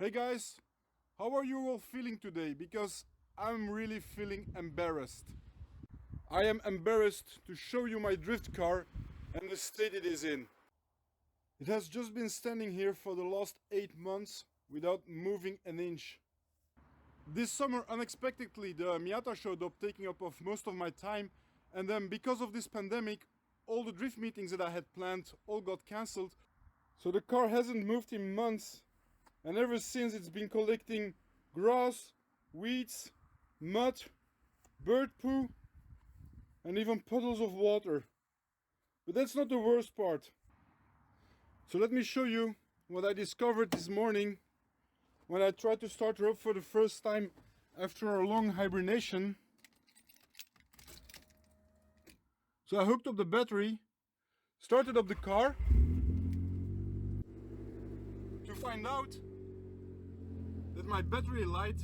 Hey guys, how are you all feeling today? Because I'm really feeling embarrassed. I am embarrassed to show you my drift car and the state it is in. It has just been standing here for the last 8 months without moving an inch. This summer, unexpectedly, the Miata showed up, taking up of most of my time, and then because of this pandemic, all the drift meetings that I had planned all got cancelled. So the car hasn't moved in months. And ever since it's been collecting grass, weeds, mud, bird poo, and even puddles of water. But that's not the worst part. So let me show you what I discovered this morning when I tried to start her up for the first time after a long hibernation. So I hooked up the battery, started up the car to find out that my battery light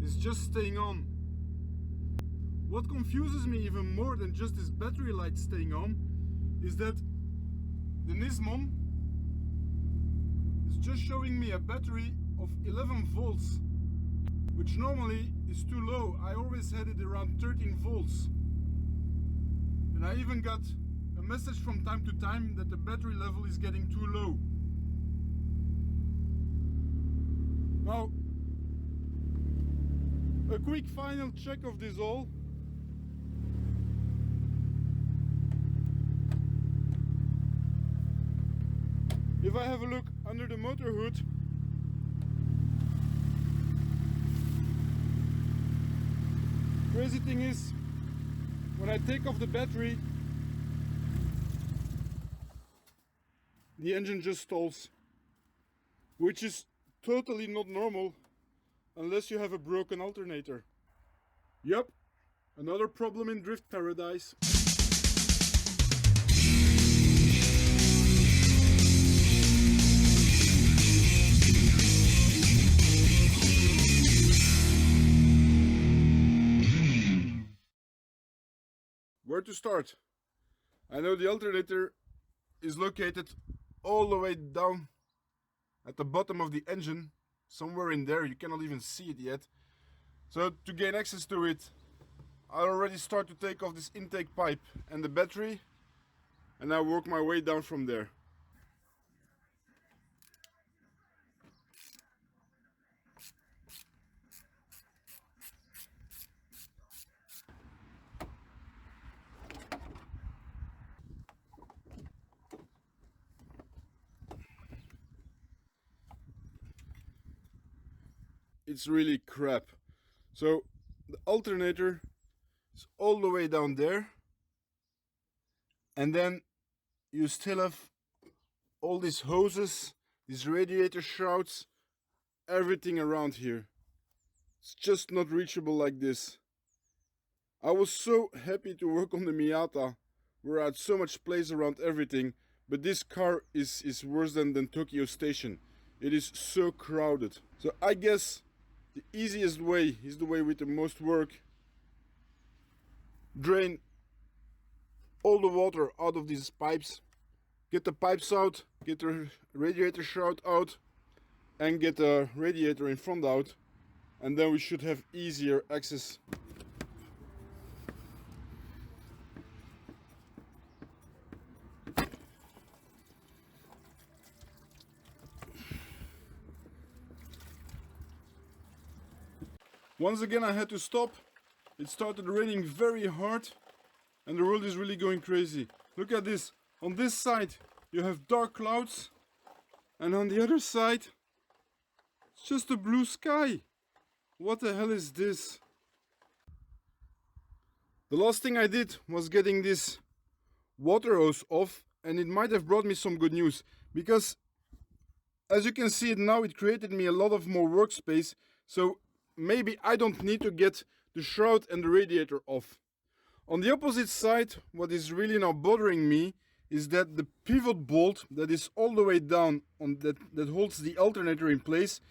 is just staying on. What confuses me even more than just this battery light staying on is that the Nismon is just showing me a battery of 11 volts, which normally is too low. I always had it around 13 volts. And I even got a message from time to time that the battery level is getting too low. Now, a quick final check of this all. If I have a look under the motor hood, crazy thing is, when I take off the battery, the engine just stalls, which is totally not normal unless you have a broken alternator. Yup, another problem in drift paradise. Where to start? I know the alternator is located all the way down at the bottom of the engine, somewhere in there. You cannot even see it yet. So to gain access to it, I already start to take off this intake pipe and the battery, and I work my way down from there. It's really crap. So the alternator is all the way down there, and then you still have all these hoses, these radiator shrouds, everything around here. It's just not reachable like this. I was so happy to work on the Miata, where I had so much place around everything, but this car is worse than Tokyo Station. It is so crowded. So I guess the easiest way is the way with the most work. Drain all the water out of these pipes, get the pipes out, get the radiator shroud out, and get the radiator in front out, and then we should have easier access. Once again I had to stop. It started raining very hard and the world is really going crazy. Look at this. On this side you have dark clouds, and on the other side it's just a blue sky. What the hell is this? The last thing I did was getting this water hose off, and it might have brought me some good news, because as you can see it now, it created me a lot of more workspace. So maybe I don't need to get the shroud and the radiator off. On the opposite side, what is really now bothering me is that the pivot bolt that is all the way down on that holds the alternator in place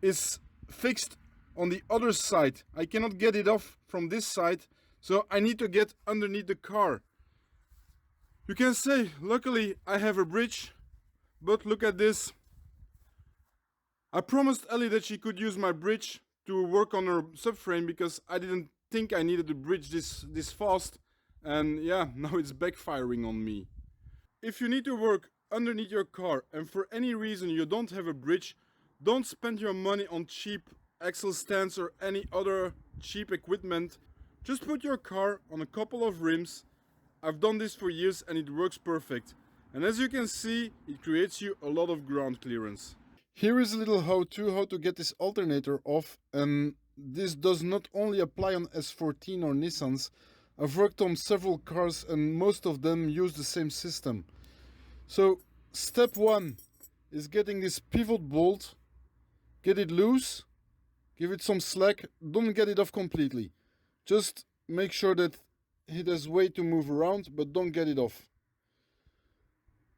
is fixed on the other side. I cannot get it off from this side, so I need to get underneath the car. You can say, luckily I have a bridge, but look at this. I promised Ellie that she could use my bridge to work on her subframe because I didn't think I needed to bridge this fast, and yeah, now it's backfiring on me. If you need to work underneath your car and for any reason you don't have a bridge, don't spend your money on cheap axle stands or any other cheap equipment. Just put your car on a couple of rims. I've done this for years and it works perfect. And as you can see, it creates you a lot of ground clearance. Here is a little how to get this alternator off, and this does not only apply on S14 or Nissans. I've worked on several cars and most of them use the same system. So step 1 is getting this pivot bolt, get it loose, give it some slack, don't get it off completely. Just make sure that it has way to move around, but don't get it off.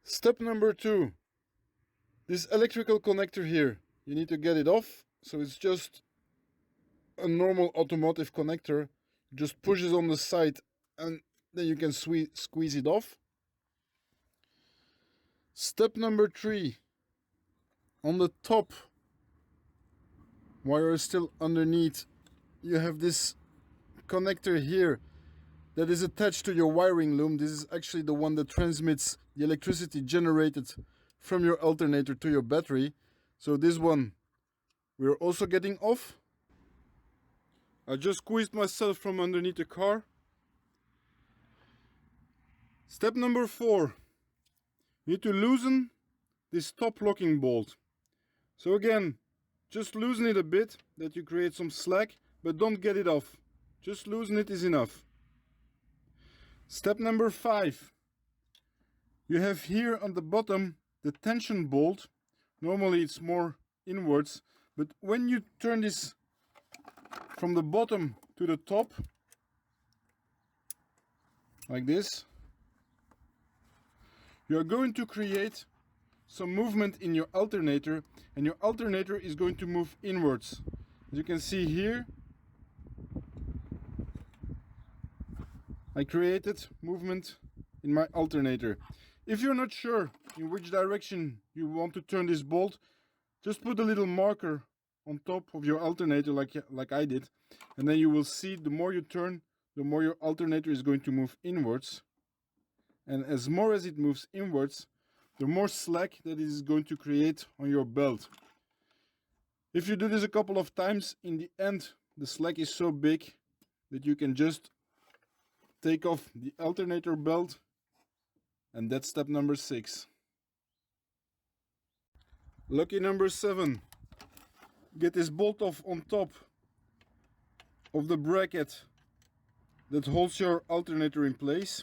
Step number 2. This electrical connector here, you need to get it off. So it's just a normal automotive connector. Just pushes on the side and then you can squeeze it off. Step number 3. On the top, while you're still underneath, you have this connector here that is attached to your wiring loom. This is actually the one that transmits the electricity generated from your alternator to your battery. So this one we're also getting off. I just squeezed myself from underneath the car. Step number 4. You need to loosen this top locking bolt. So again, just loosen it a bit, that you create some slack, but don't get it off. Just loosen it is enough. Step number 5. You have here on the bottom the tension bolt. Normally it's more inwards, but when you turn this from the bottom to the top, like this, you are going to create some movement in your alternator, and your alternator is going to move inwards. As you can see here, I created movement in my alternator. If you're not sure in which direction you want to turn this bolt, just put a little marker on top of your alternator like I did, and then you will see the more you turn, the more your alternator is going to move inwards. And as more as it moves inwards, the more slack that it is going to create on your belt. If you do this a couple of times, in the end the slack is so big that you can just take off the alternator belt, and that's step number 6. Lucky number 7. Get this bolt off on top of the bracket that holds your alternator in place.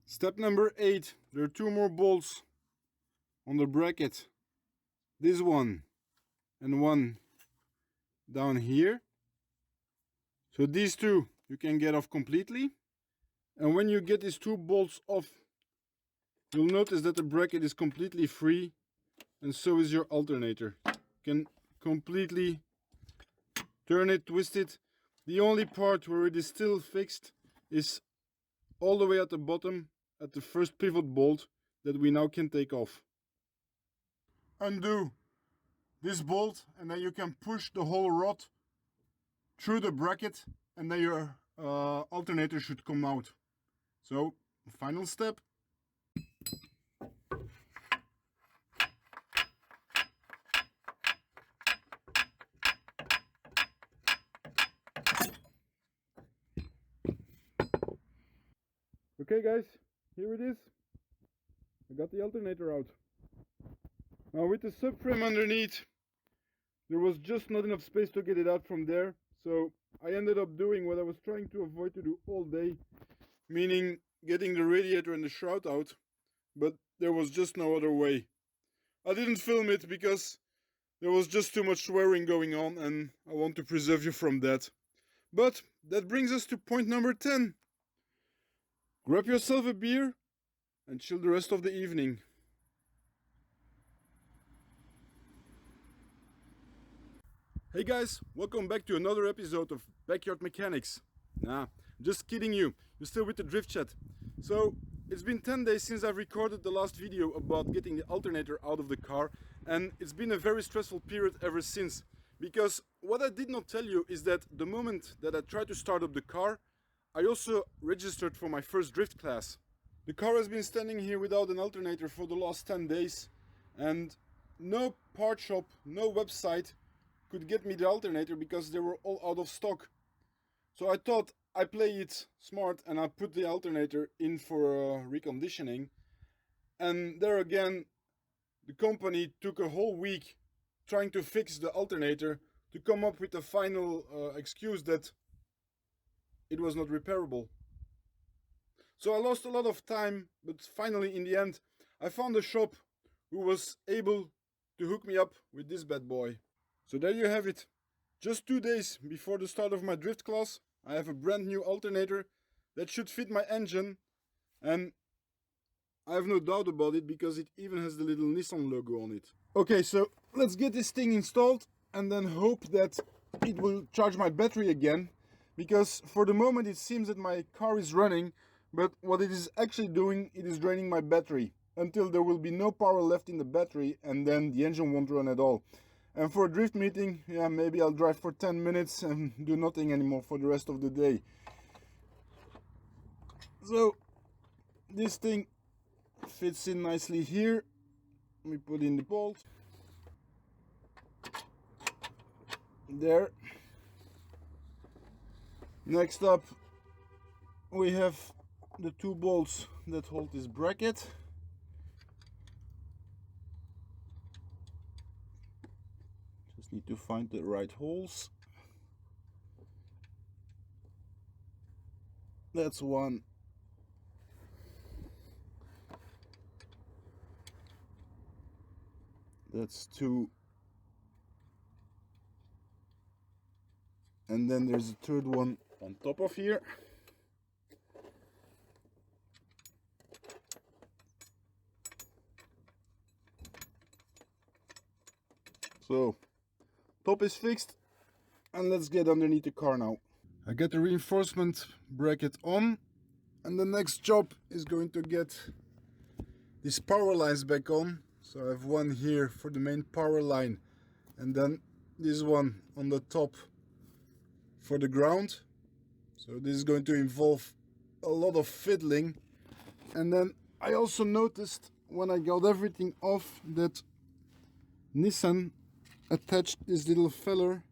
Step number 8. There are 2 more bolts on the bracket. This one and one down here. So these 2 you can get off completely. And when you get these 2 bolts off, you'll notice that the bracket is completely free, and so is your alternator. You can completely turn it, twist it. The only part where it is still fixed is all the way at the bottom, at the first pivot bolt that we now can take off. Undo this bolt, and then you can push the whole rod through the bracket, and then your alternator should come out. So, final step. Okay guys, here it is. I got the alternator out. Now with the subframe underneath, there was just not enough space to get it out from there. So I ended up doing what I was trying to avoid to do all day, meaning getting the radiator and the shroud out, but there was just no other way. I didn't film it because there was just too much swearing going on, and I want to preserve you from that. But that brings us to point number 10. Grab yourself a beer and chill the rest of the evening. Hey guys, welcome back to another episode of Backyard Mechanics. Nah, just kidding you, you're still with the Drift Chat. So, it's been 10 days since I've recorded the last video about getting the alternator out of the car, and it's been a very stressful period ever since. Because what I did not tell you is that the moment that I tried to start up the car, I also registered for my first drift class. The car has been standing here without an alternator for the last 10 days, and no part shop, no website could get me the alternator because they were all out of stock. So I thought I play it smart and I put the alternator in for reconditioning. And there again, the company took a whole week trying to fix the alternator to come up with a final excuse that it was not repairable. So I lost a lot of time, but finally in the end I found a shop who was able to hook me up with this bad boy. So there you have it. Just 2 days before the start of my drift class, I have a brand new alternator that should fit my engine, and I have no doubt about it because it even has the little Nissan logo on it. Okay, so let's get this thing installed and then hope that it will charge my battery again, because for the moment it seems that my car is running, but what it is actually doing, it is draining my battery until there will be no power left in the battery, and then the engine won't run at all. And for a drift meeting, yeah, maybe I'll drive for 10 minutes and do nothing anymore for the rest of the day. So this thing fits in nicely here. Let me put in the bolt. There. Next up, we have the 2 bolts that hold this bracket. Just need to find the right holes. That's one. That's 2. And then there's a 3rd one on top of here. So, top is fixed, and let's get underneath the car now. I got the reinforcement bracket on, and the next job is going to get these power lines back on. So I have one here for the main power line, and then this one on the top for the ground. So this is going to involve a lot of fiddling. And then I also noticed when I got everything off that Nissan attached this little feller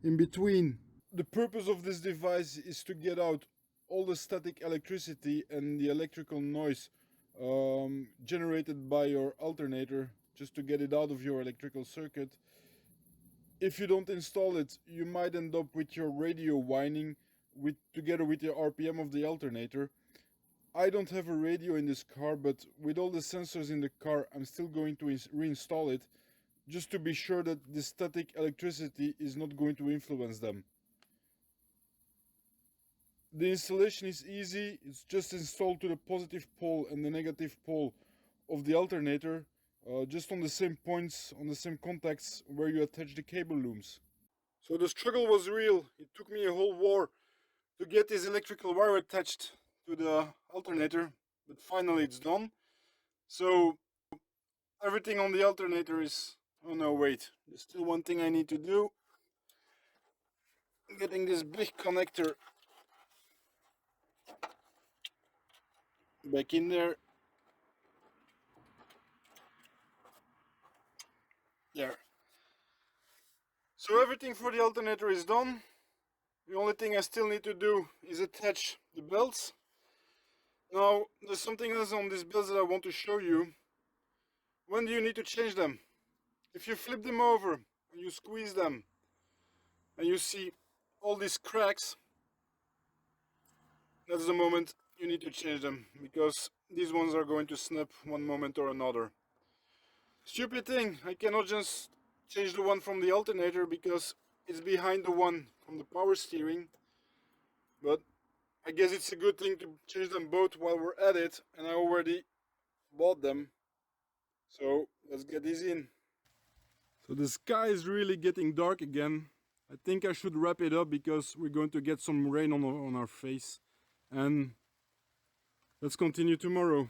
in between. The purpose of this device is to get out all the static electricity and the electrical noise generated by your alternator, just to get it out of your electrical circuit. If you don't install it, you might end up with your radio whining together with the RPM of the alternator. I don't have a radio in this car, but with all the sensors in the car, I'm still going to reinstall it, just to be sure that the static electricity is not going to influence them. The installation is easy. It's just installed to the positive pole and the negative pole of the alternator, just on the same points, on the same contacts where you attach the cable looms. So the struggle was real. It took me a whole war to get this electrical wire attached to the alternator, but finally it's done. So everything on the alternator is... Oh no, wait, there's still one thing I need to do. Getting this big connector back in there. There. So everything for the alternator is done. The only thing I still need to do is attach the belts. Now, there's something else on these belts that I want to show you. When do you need to change them? If you flip them over and you squeeze them and you see all these cracks, that's the moment you need to change them, because these ones are going to snap one moment or another. Stupid thing, I cannot just change the one from the alternator because it's behind the one from the power steering, but I guess it's a good thing to change them both while we're at it, and I already bought them. So let's get these in. So the sky is really getting dark again. I think I should wrap it up because we're going to get some rain on our face. And let's continue tomorrow.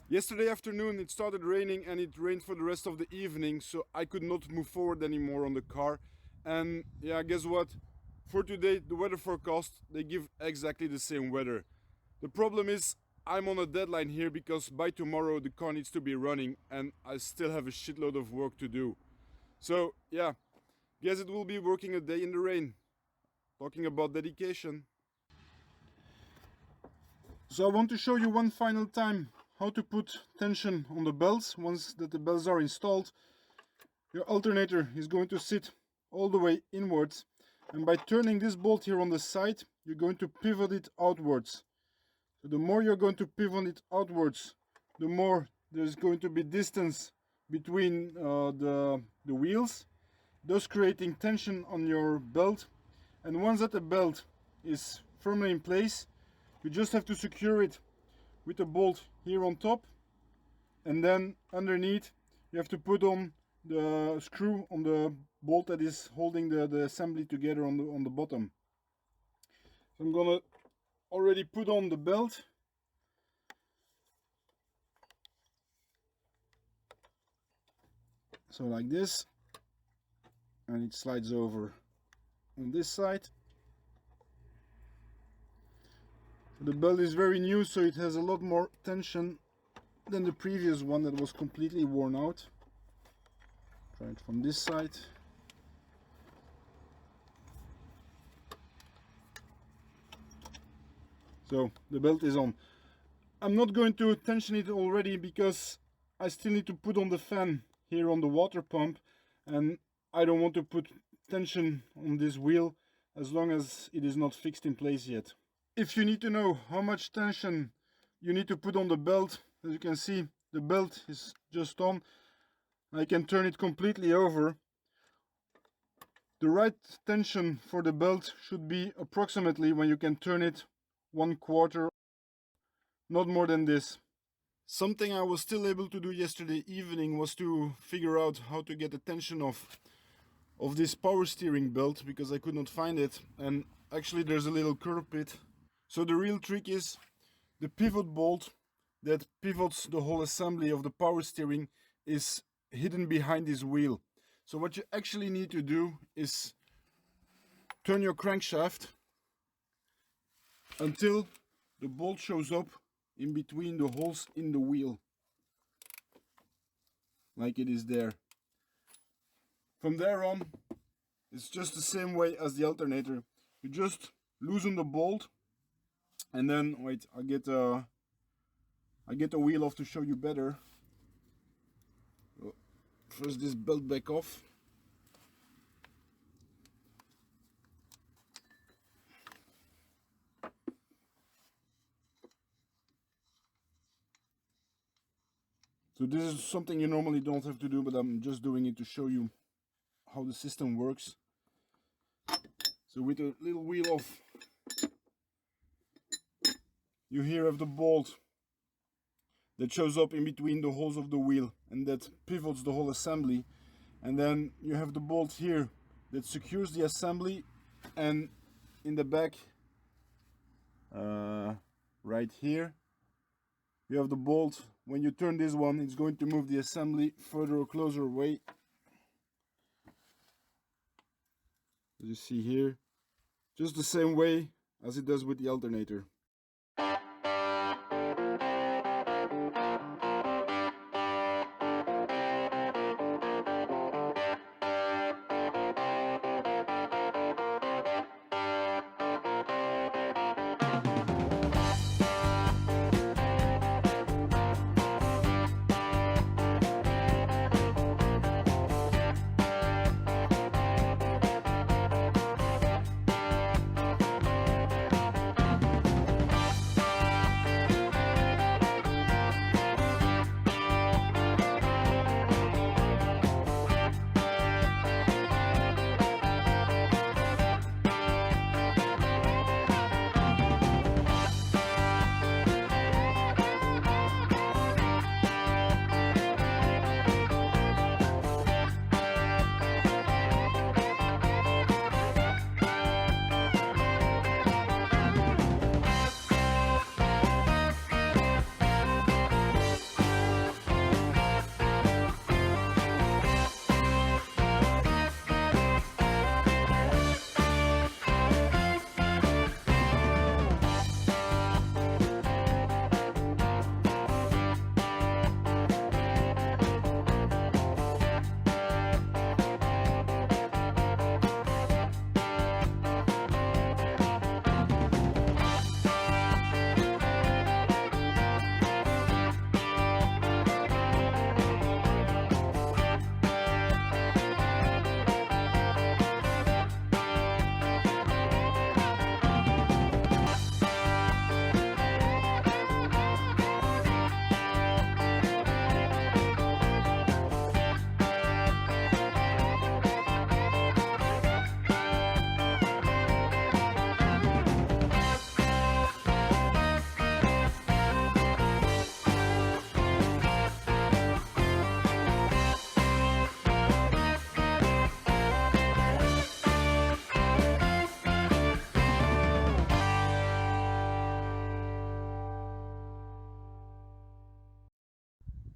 Yesterday afternoon it started raining and it rained for the rest of the evening, so I could not move forward anymore on the car. And yeah, guess what? For today, the weather forecast, they give exactly the same weather. The problem is I'm on a deadline here because by tomorrow the car needs to be running and I still have a shitload of work to do. So yeah, guess it will be working a day in the rain. Talking about dedication. So I want to show you one final time how to put tension on the belts. Once that the belts are installed, your alternator is going to sit all the way inwards, and by turning this bolt here on the side, you're going to pivot it outwards. So the more you're going to pivot it outwards, the more there's going to be distance between the wheels, thus creating tension on your belt. And once that the belt is firmly in place, you just have to secure it with a bolt here on top, and then underneath you have to put on the screw on the bolt that is holding the assembly together on the bottom. So I'm gonna already put on the belt. So like this, and it slides over on this side. The belt is very new, so it has a lot more tension than the previous one that was completely worn out. Try it from this side. So the belt is on. I'm not going to tension it already because I still need to put on the fan here on the water pump, and I don't want to put tension on this wheel as long as it is not fixed in place yet. If you need to know how much tension you need to put on the belt, as you can see, the belt is just on. I can turn it completely over. The right tension for the belt should be approximately, when you can turn it, 1/4, not more than this. Something I was still able to do yesterday evening was to figure out how to get the tension of this power steering belt, because I could not find it, and actually there's a little curve bit. So the real trick is the pivot bolt that pivots the whole assembly of the power steering is hidden behind this wheel. So what you actually need to do is turn your crankshaft until the bolt shows up in between the holes in the wheel, like it is there. From there on, it's just the same way as the alternator. You just loosen the bolt, and then wait, I get the wheel off to show you better. First, this belt back off. So this is something you normally don't have to do, but I'm just doing it to show you how the system works. So with the little wheel off, you here have the bolt that shows up in between the holes of the wheel and that pivots the whole assembly. And then you have the bolt here that secures the assembly, and in the back, right here, you have the bolt. When you turn this one, it's going to move the assembly further or closer away. As you see here, just the same way as it does with the alternator.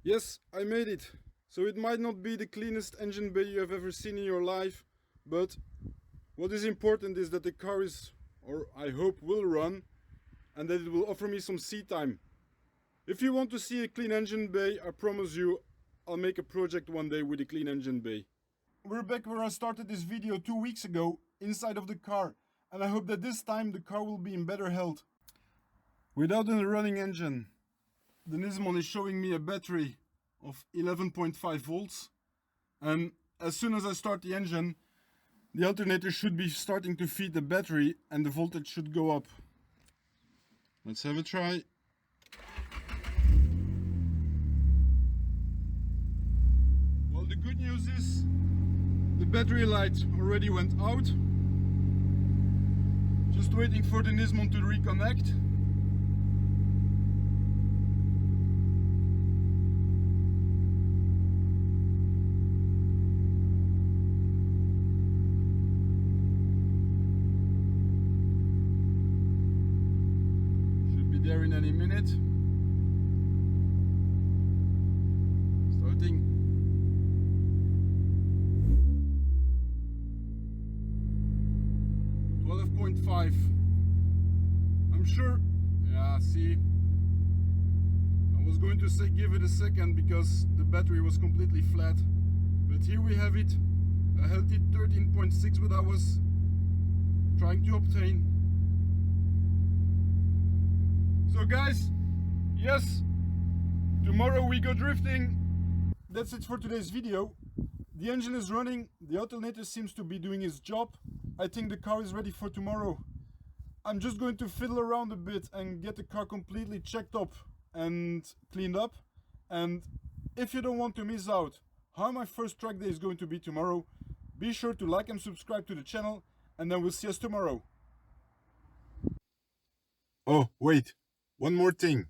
Yes, I made it. So it might not be the cleanest engine bay you have ever seen in your life, but what is important is that the car is, or I hope will run, and that it will offer me some seat time. If you want to see a clean engine bay, I promise you I'll make a project one day with a clean engine bay. We're back where I started this video 2 weeks ago, inside of the car, and I hope that this time the car will be in better health. Without a running engine, the Nisman is showing me a battery of 11.5 volts, and as soon as I start the engine, the alternator should be starting to feed the battery and the voltage should go up. Let's have a try. Well, the good news is the battery light already went out. Just waiting for the Nisman to reconnect. Should be there in any minute. Starting. I'm sure, yeah, see, I was going to say give it a second because the battery was completely flat, but here we have it, a healthy 13.6, what I was trying to obtain. So guys, yes, tomorrow we go drifting. That's it for today's video. The engine is running, the alternator seems to be doing its job. I think the car is ready for tomorrow. I'm just going to fiddle around a bit and get the car completely checked up and cleaned up. And if you don't want to miss out how my first track day is going to be tomorrow, be sure to like and subscribe to the channel, and then we'll see us tomorrow. Oh, wait, one more thing.